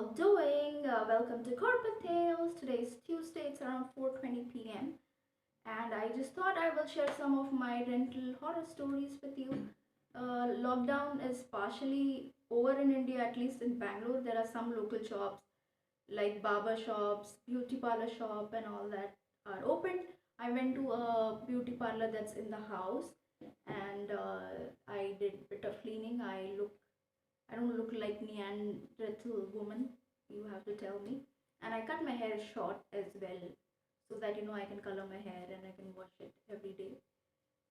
all doing? Welcome to Corporate Tales. Today is Tuesday, it's around 4:20 p.m. and I just thought I will share some of my rental horror stories with you. Lockdown is partially over in India, at least in Bangalore. There are some local shops like barber shops, beauty parlor shop, and all that are open. I went to a beauty parlor that's in the house, and I did a bit of cleaning. I don't look like Neanderthal woman. You have to tell me. And I cut my hair short as well, so that I can color my hair and I can wash it every day.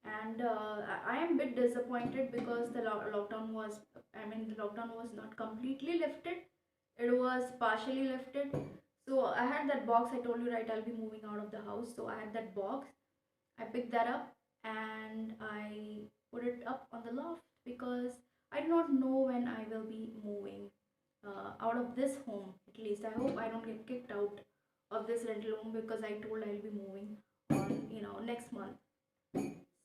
And I am a bit disappointed because the lockdown was, the lockdown was not completely lifted. It was partially lifted. So I had that box. I told you, right, I'll be moving out of the house. So I had that box. I picked that up and I put it up on the loft because I do not know when I will be moving out of this home. At least I hope I don't get kicked out of this rental home because I told I'll be moving on, next month.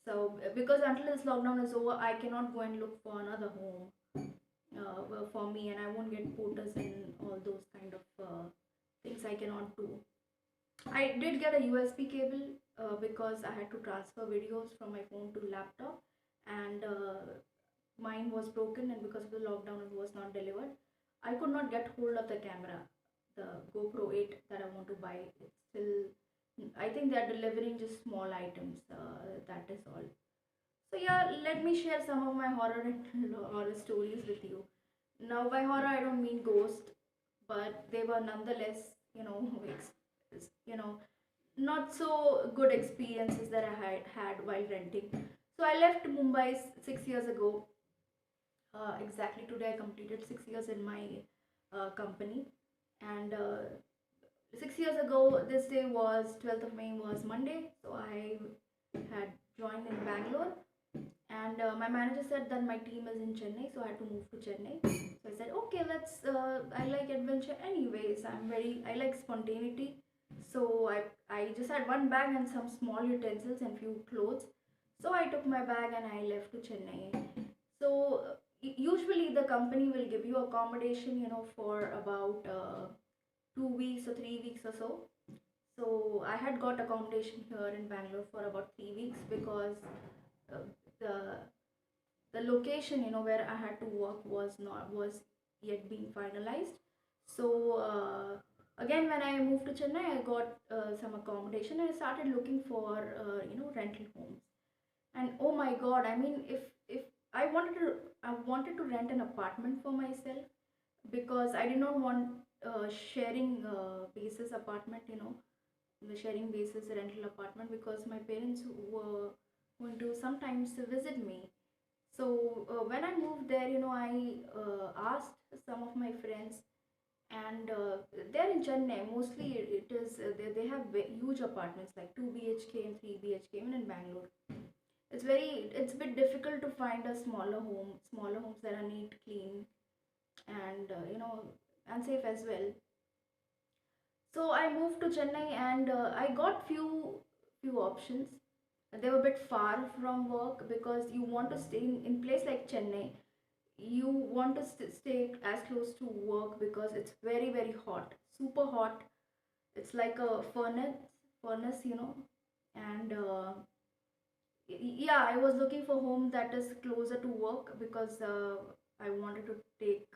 So because until this lockdown is over, I cannot go and look for another home for me, and I won't get porters and all those kind of things I cannot do. I did get a USB cable because I had to transfer videos from my phone to laptop, and mine was broken, and because of the lockdown, it was not delivered. I could not get hold of the camera, the GoPro 8 that I want to buy. It's still, I think they are delivering just small items. That is all. So yeah, let me share some of my horror and horror stories with you. Now, by horror, I don't mean ghost, but they were nonetheless, you know, not so good experiences that I had while renting. So I left Mumbai 6 years ago. Exactly today, I completed 6 years in my company, and 6 years ago, this day was 12th of May was Monday. So I had joined in Bangalore, and my manager said that my team is in Chennai, so I had to move to Chennai. So I said, okay, let's. I like adventure, anyways. I like spontaneity. So I just had one bag and some small utensils and few clothes. So I took my bag and I left to Chennai. So usually the company will give you accommodation, for about 2 weeks or 3 weeks or so. So I had got accommodation here in Bangalore for about 3 weeks because uh, the the location, where I had to work was yet being finalized. So again, when I moved to Chennai, I got some accommodation and I started looking for rental homes. And oh my god, I mean, if I wanted to rent an apartment for myself because I did not want sharing basis apartment, the sharing basis rental apartment, because my parents were going to sometimes visit me. So when I moved there, I asked some of my friends, and they're in Chennai. Mostly, it is they have huge apartments like 2 BHK and 3 BHK. Even in Bangalore, it's a bit difficult to find a smaller homes that are neat, clean, and and safe as well. So I moved to Chennai, and I got few options. They were a bit far from work because you want to stay in place like Chennai. You want to stay as close to work because it's very very hot, super hot. It's like a furnace. And yeah, I was looking for home that is closer to work because I wanted to take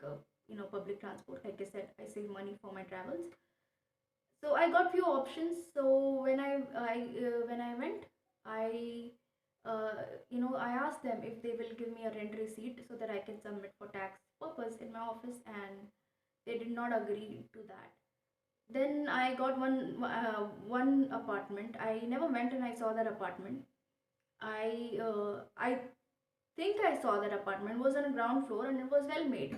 public transport. Like I said, I save money for my travels. So I got few options. So when I went, I I asked them if they will give me a rent receipt so that I can submit for tax purpose in my office, and they did not agree to that. Then I got one apartment. I never went and I saw that apartment. I think I saw that apartment. It was on a ground floor and it was well made.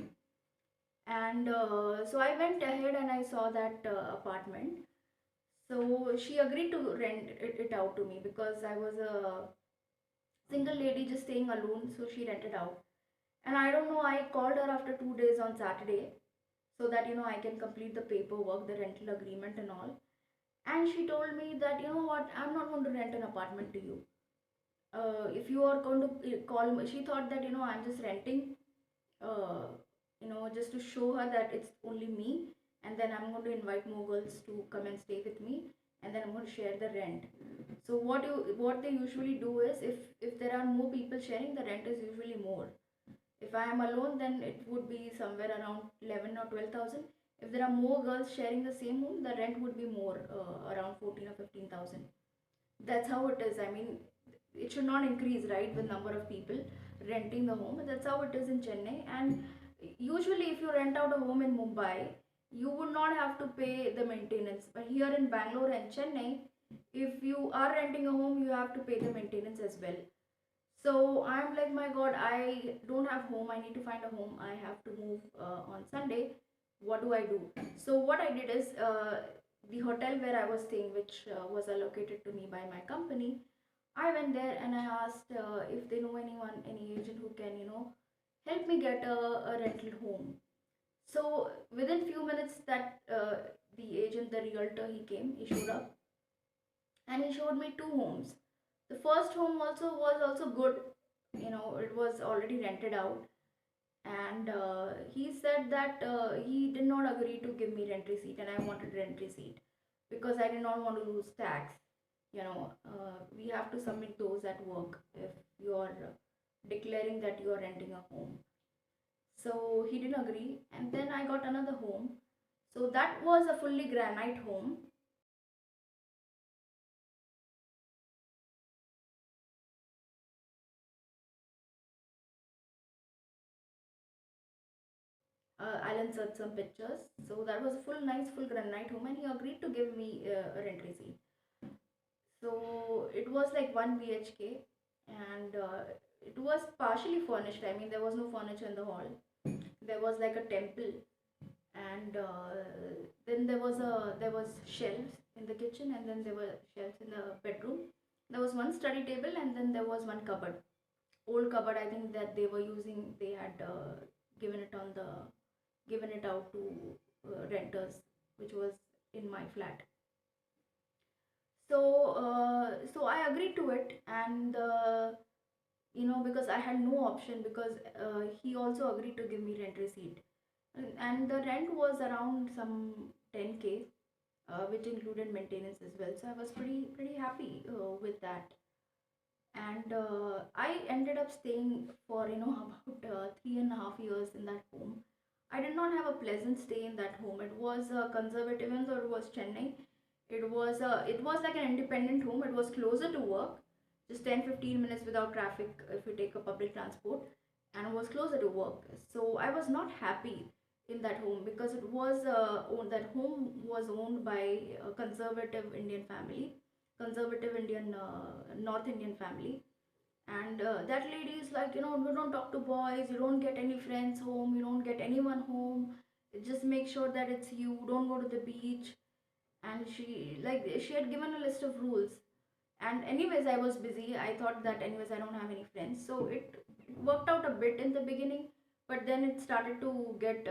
And so I went ahead and I saw that apartment. So she agreed to rent it out to me because I was a single lady just staying alone. So she rented out. And I don't know, I called her after 2 days on Saturday so that I can complete the paperwork, the rental agreement, and all. And she told me that, you know what, I'm not going to rent an apartment to you. If you are going to call me, she thought that I'm just renting, just to show her that it's only me. and then I'm going to invite more girls to come and stay with me, and then I'm going to share the rent. So what they usually do is, if there are more people sharing, the rent is usually more. If I am alone, then it would be somewhere around 11 or 12,000. If there are more girls sharing the same home, the rent would be more, around 14 or 15,000. That's how it is. I mean, it should not increase, right, with number of people renting the home. That's how it is in Chennai. And usually if you rent out a home in Mumbai, you would not have to pay the maintenance. But here in Bangalore and Chennai, if you are renting a home, you have to pay the maintenance as well. So I'm like, my god, I don't have home, I need to find a home, I have to move on Sunday. What do I do? So what I did is, the hotel where I was staying, which was allocated to me by my company, I went there and I asked if they know anyone, any agent who can, help me get a rental home. So within few minutes, that the agent, the realtor, he came, he showed up, and he showed me two homes. The first home also was also good, it was already rented out, and he said that he did not agree to give me rent receipt, and I wanted rent receipt because I did not want to lose tax. We have to submit those at work if you are declaring that you are renting a home. So he didn't agree, and then I got another home. So that was a fully granite home. I'll insert some pictures. So that was a full nice full granite home, and he agreed to give me a rent receipt. So it was like 1 BHK, and it was partially furnished. I mean, there was no furniture in the hall. There was like a temple, and then there was shelves in the kitchen, and then there were shelves in the bedroom. There was one study table, and then there was one cupboard, old cupboard, I think, that they were using. They had given it on the given it out to renters, which was in my flat. So I agreed to it, and because I had no option, because he also agreed to give me rent receipt, and the rent was around some 10K, which included maintenance as well. So I was pretty happy with that, and I ended up staying for about 3.5 years in that home. I did not have a pleasant stay in that home. It was conservative, even though it was Chennai. It was like an independent home. It was closer to work, just 10-15 minutes without traffic if you take a public transport, and it was closer to work. So I was not happy in that home because that home was owned by a conservative Indian family, conservative Indian North Indian family, and that lady is like, you don't talk to boys, you don't get any friends home, you don't get anyone home, just make sure that it's you, don't go to the beach. And she had given a list of rules, and anyways I was busy. I thought that anyways I don't have any friends, so it worked out a bit in the beginning, but then it started to get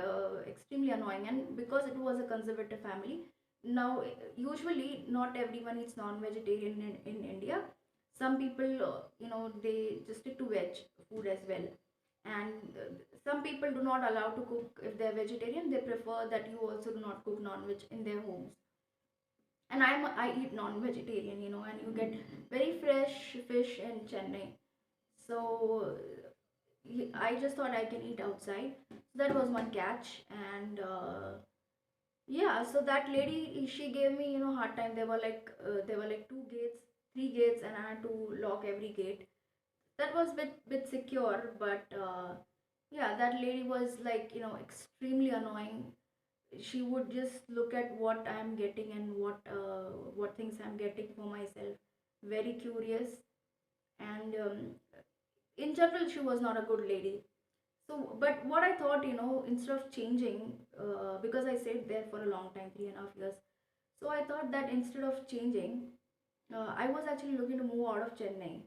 extremely annoying. And because it was a conservative family, now usually not everyone eats non-vegetarian in India. Some people, they just stick to veg food as well, and some people do not allow to cook. If they're vegetarian, they prefer that you also do not cook non-veg in their homes. And I eat non-vegetarian, and you get very fresh fish in Chennai. So I just thought I can eat outside. So that was one catch, and yeah. So that lady, she gave me, hard time. There were like two gates, three gates, and I had to lock every gate. That was bit secure, but yeah, that lady was like, extremely annoying. She would just look at what I'm getting and what things I'm getting for myself. Very curious, and in general, she was not a good lady. So, but what I thought, instead of changing, because I stayed there for a long time, 3.5 years. So I thought that instead of changing, I was actually looking to move out of Chennai.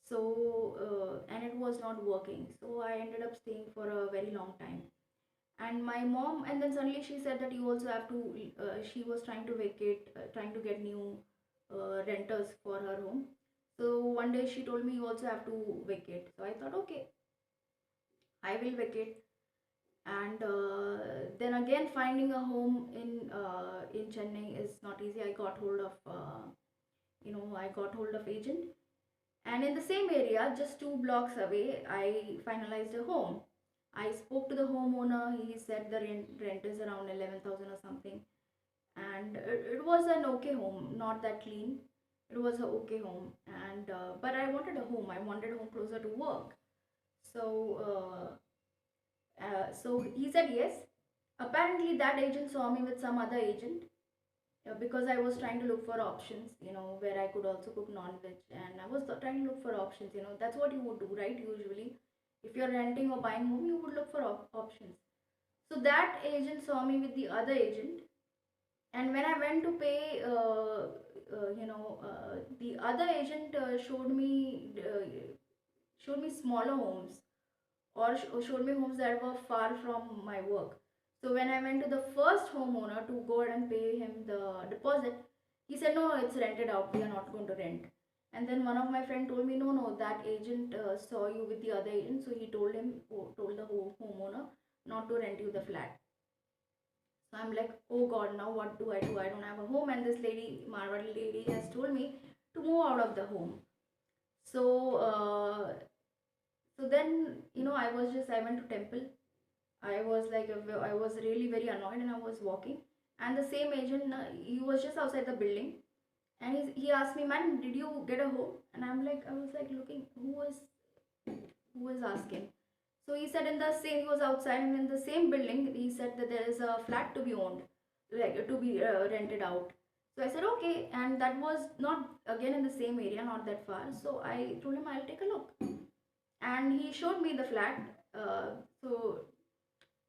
So, and it was not working. So I ended up staying for a very long time. And my mom, and then suddenly she said that you also have to, she was trying to vacate, trying to get new renters for her home. So one day she told me you also have to vacate. So I thought, okay, I will vacate. And then again, finding a home in Chennai is not easy. I got hold of I got hold of agent, and in the same area, just 2 blocks away, I finalized a home. I spoke to the homeowner. He said the rent is around 11,000 or something, and it was an okay home, not that clean. It was a okay home, and but I wanted a home. I wanted a home closer to work. So so he said yes. Apparently, that agent saw me with some other agent, because I was trying to look for options, where I could also cook non-veg, and I was trying to look for options. That's what you would do, right? Usually, if you're renting or buying home, you would look for options. So that agent saw me with the other agent, and when I went to pay, the other agent showed me smaller homes, or showed me homes that were far from my work. So when I went to the first homeowner to go ahead and pay him the deposit, he said, no, no, it's rented out. We are not going to rent. And then one of my friend told me, no, no, that agent saw you with the other agent, so he told the homeowner not to rent you the flat. So I'm like, oh God, now what do I do? I don't have a home, and this lady, Marwadi lady, has told me to move out of the home. So so then, I went to temple. I was like, I was really very annoyed, and I was walking. And the same agent, he was just outside the building. And he asked me, man, did you get a home? And I was like looking, who was asking? So he said, he was outside, and in the same building, he said that there is a flat to be owned, like to be rented out. So I said, okay. And that was not again in the same area, not that far. So I told him, I'll take a look. And he showed me the flat. So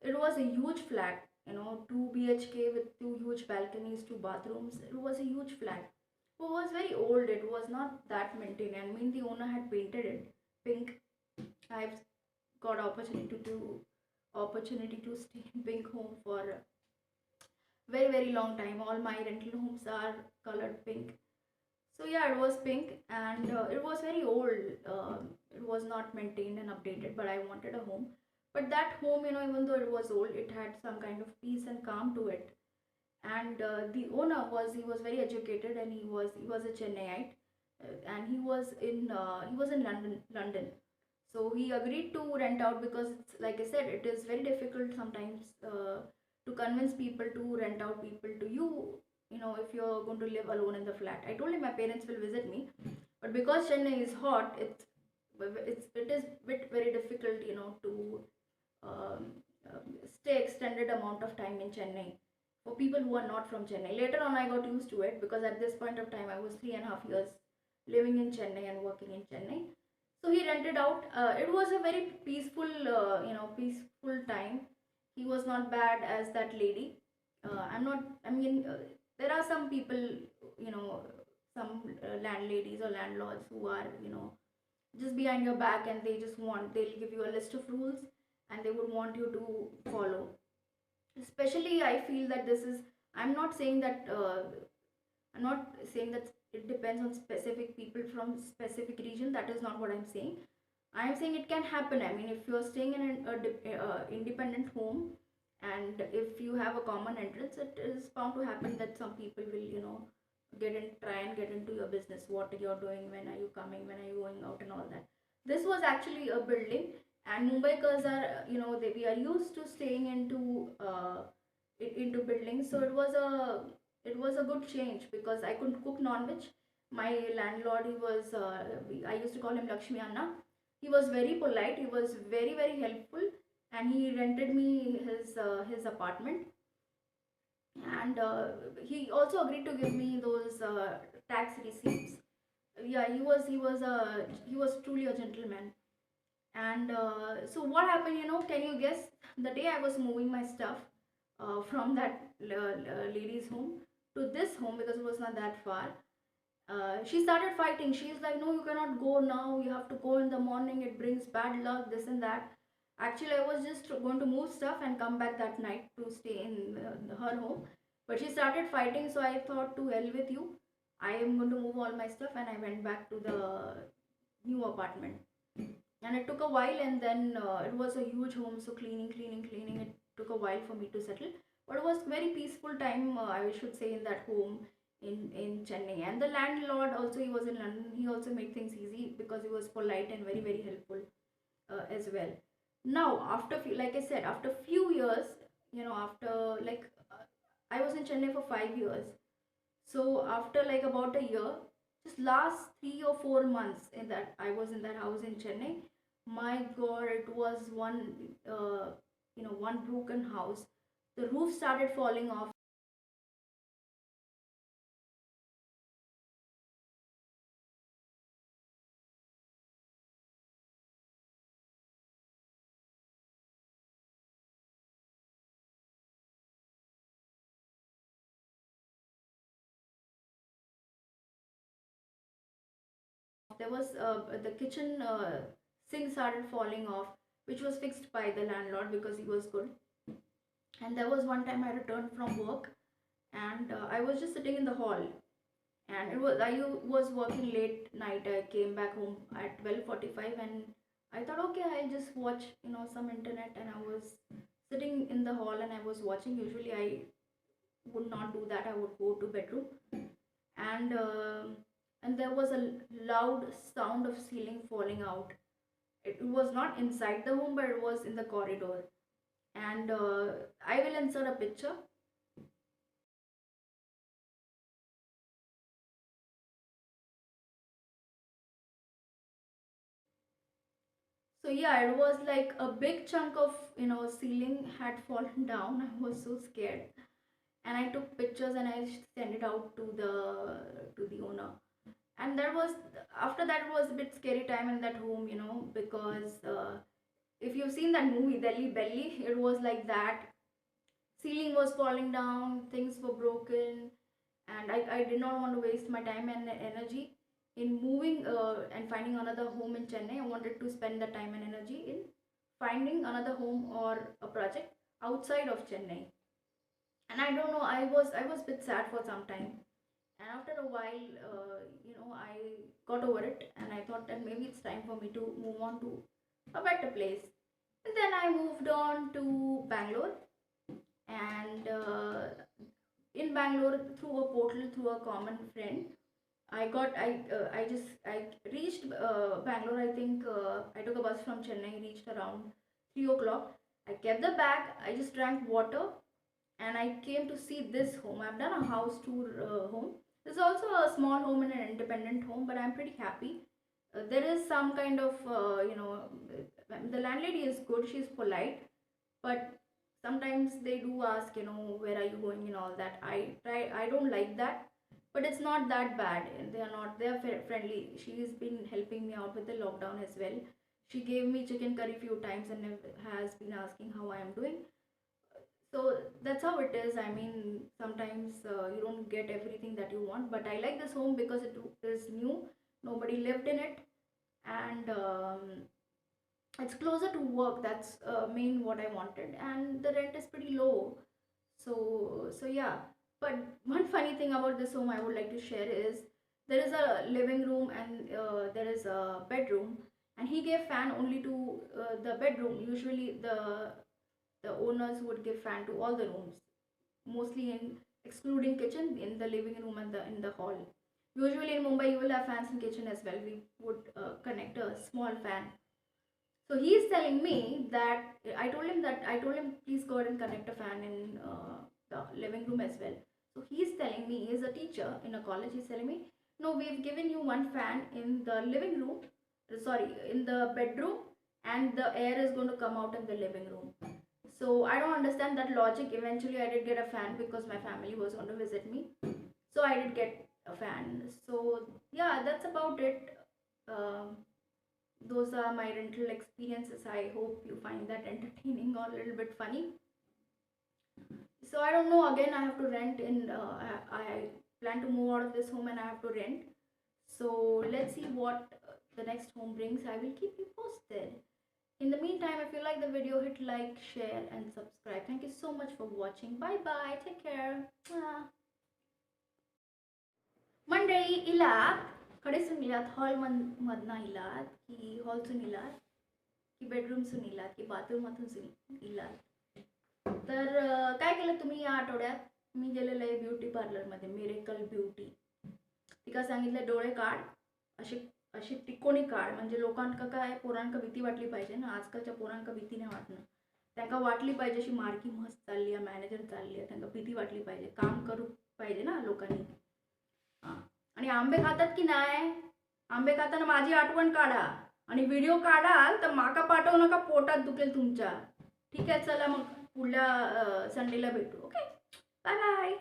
it was a huge flat, 2 BHK with two huge balconies, two bathrooms. It was a huge flat. It was very old. It was not that maintained. I mean, the owner had painted it pink. I've got opportunity to stay in pink home for a very very long time. All my rental homes are colored pink. So yeah, it was pink, and it was very old. It was not maintained and updated, but I wanted a home. But that home, even though it was old, it had some kind of peace and calm to it. And the owner was very educated, and he was a Chennaiite, and he was in London. So he agreed to rent out, because it's like I said, it is very difficult sometimes to convince people to rent out people to you. If you're going to live alone in the flat. I told him my parents will visit me, but because Chennai is hot, it is bit very difficult, to um, stay extended amount of time in Chennai for people who are not from Chennai. Later on, I got used to it, because at this point of time, I was 3.5 years living in Chennai and working in Chennai. So he rented out. It was a very peaceful time. He was not bad as that lady. I'm not. I mean, there are some people, you know, some landladies or landlords who are, just behind your back, and they'll give you a list of rules, and they would want you to follow. Especially, I feel that this is. I'm not saying that. I'm not saying that it depends on specific people from specific region. That is not what I'm saying. I am saying it can happen. I mean, if you're staying in an independent home, and if you have a common entrance, it is bound to happen that some people will, try and get into your business. What you're doing, when are you coming, when are you going out, and all that. This was actually a building, and Mumbaikars are, we are used to staying into buildings. So it was a good change, because I couldn't cook non-veg. My landlord, I used to call him Lakshmi Anna. He was very polite. He was very very helpful, and he rented me his apartment. And he also agreed to give me those tax receipts. Yeah, he was truly a gentleman. And so what happened? Can you guess? The day I was moving my stuff from that lady's home to this home, because it was not that far, she started fighting. She's like, no, you cannot go now. You have to go in the morning. It brings bad luck, this and that. Actually, I was just going to move stuff and come back that night to stay in her home. But she started fighting, so I thought, to hell with you. I am going to move all my stuff, and I went back to the new apartment. and it took a while, and then it was a huge home, so cleaning, it took a while for me to settle, but it was very peaceful time, I should say, in that home in Chennai. And the landlord also, he was in London, he also made things easy because he was polite and very very helpful as well. Now after few, like I said, after few years, after like I was in Chennai for 5 years. So after like about a year, just last 3 or 4 months in that I was in that house in Chennai, my God, it was one broken house. The roof started falling off. There was the kitchen sink started falling off, which was fixed by the landlord because he was good. And there was one time I returned from work, and I was just sitting in the hall, and I was working late night. I came back home at 12:45, and I thought, okay, I'll just watch some internet. And I was sitting in the hall and I was watching. Usually I would not do that. I would go to bedroom, and there was a loud sound of ceiling falling out. It was not inside the home, but it was in the corridor. And I will insert a picture. So yeah, it was like a big chunk of ceiling had fallen down. I was so scared, and I took pictures and I sent it out to the owner. And that was, after that, it was a bit scary time in that home, because if you've seen that movie Delhi Belly, it was like that. Ceiling was falling down, things were broken, and I did not want to waste my time and energy in moving and finding another home in Chennai. I wanted to spend the time and energy in finding another home or a project outside of Chennai. And I don't know, I was a bit sad for some time. And after a while, I got over it, and I thought that maybe it's time for me to move on to a better place. And then I moved on to Bangalore, and in Bangalore, through a portal, through a common friend, I reached Bangalore. I think I took a bus from Chennai, reached around 3 o'clock. I kept the bag. I just drank water, and I came to see this home. I've done a house tour home. There's also a small home and an independent home, but I'm pretty happy. There is some kind of the landlady is good. She's polite, but sometimes they do ask, where are you going and all that. I don't like that, but it's not that bad. They are friendly. She's been helping me out with the lockdown as well. She gave me chicken curry few times and has been asking how I am doing. So that's how it is. I mean, sometimes you don't get everything that you want, but I like this home because it is new. Nobody lived in it, and it's closer to work. That's main what I wanted, and the rent is pretty low. So yeah. But one funny thing about this home I would like to share is there is a living room, and there is a bedroom, and he gave fan only to the bedroom. Usually the owners would give fan to all the rooms, mostly in excluding kitchen, in the living room and the in the hall. Usually in Mumbai you will have fans in kitchen as well. We would connect a small fan. So he is telling me that I told him please go ahead and connect a fan in the living room as well. So he is telling me, he is a teacher in a college. He's telling me, no, we've given you one fan in the living room, sorry, in the bedroom, and the air is going to come out in the living room. So I don't understand that logic. Eventually, I did get a fan because my family was going to visit me. So I did get a fan. So yeah, that's about it. Um those are my rental experiences. I hope you find that entertaining or a little bit funny. So I don't know. Again, I have to rent in. I plan to move out of this home and I have to rent. So let's see what the next home brings. I will keep you posted. In the meantime, if you like the video, hit like, share, and subscribe. Thank you so much for watching. Bye bye. Take care. Mwah. Monday ilat. Kadesun ilat hall madna ilat ki hall sun ilat. की बेडरूमसून इलात की बाथरूमातून इलात. तर काय केलं तुम्ही या आठवड्यात? मी गेलेलं आहे ब्युटी पार्लरमध्ये, मिरेकल ब्युटी. तिका सांगितलं डोळे काढ, अशी अशी त्रिकोणी काढ, म्हणजे लोकांका काय पोरांका भीती वाटली पाहिजे ना. आजकालच्या पोरांका भीती नाही वाटणं, त्यांना वाटली पाहिजे अशी मार्की मस्त चालली आहे, मॅनेजर चालली आहे, त्यांना भीती वाटली पाहिजे, काम करू पाहिजे ना लोकांनी. हां. आणि आंबे खातात की नाही? आंबे खाताना माझी आठवण काढा आणि व्हिडिओ काढाल तर माका पाठवू नका, पोटात दुखेल तुमच्या. ठीक आहे, चला मग पुढल्या संडेला भेटू. Okay, bye bye.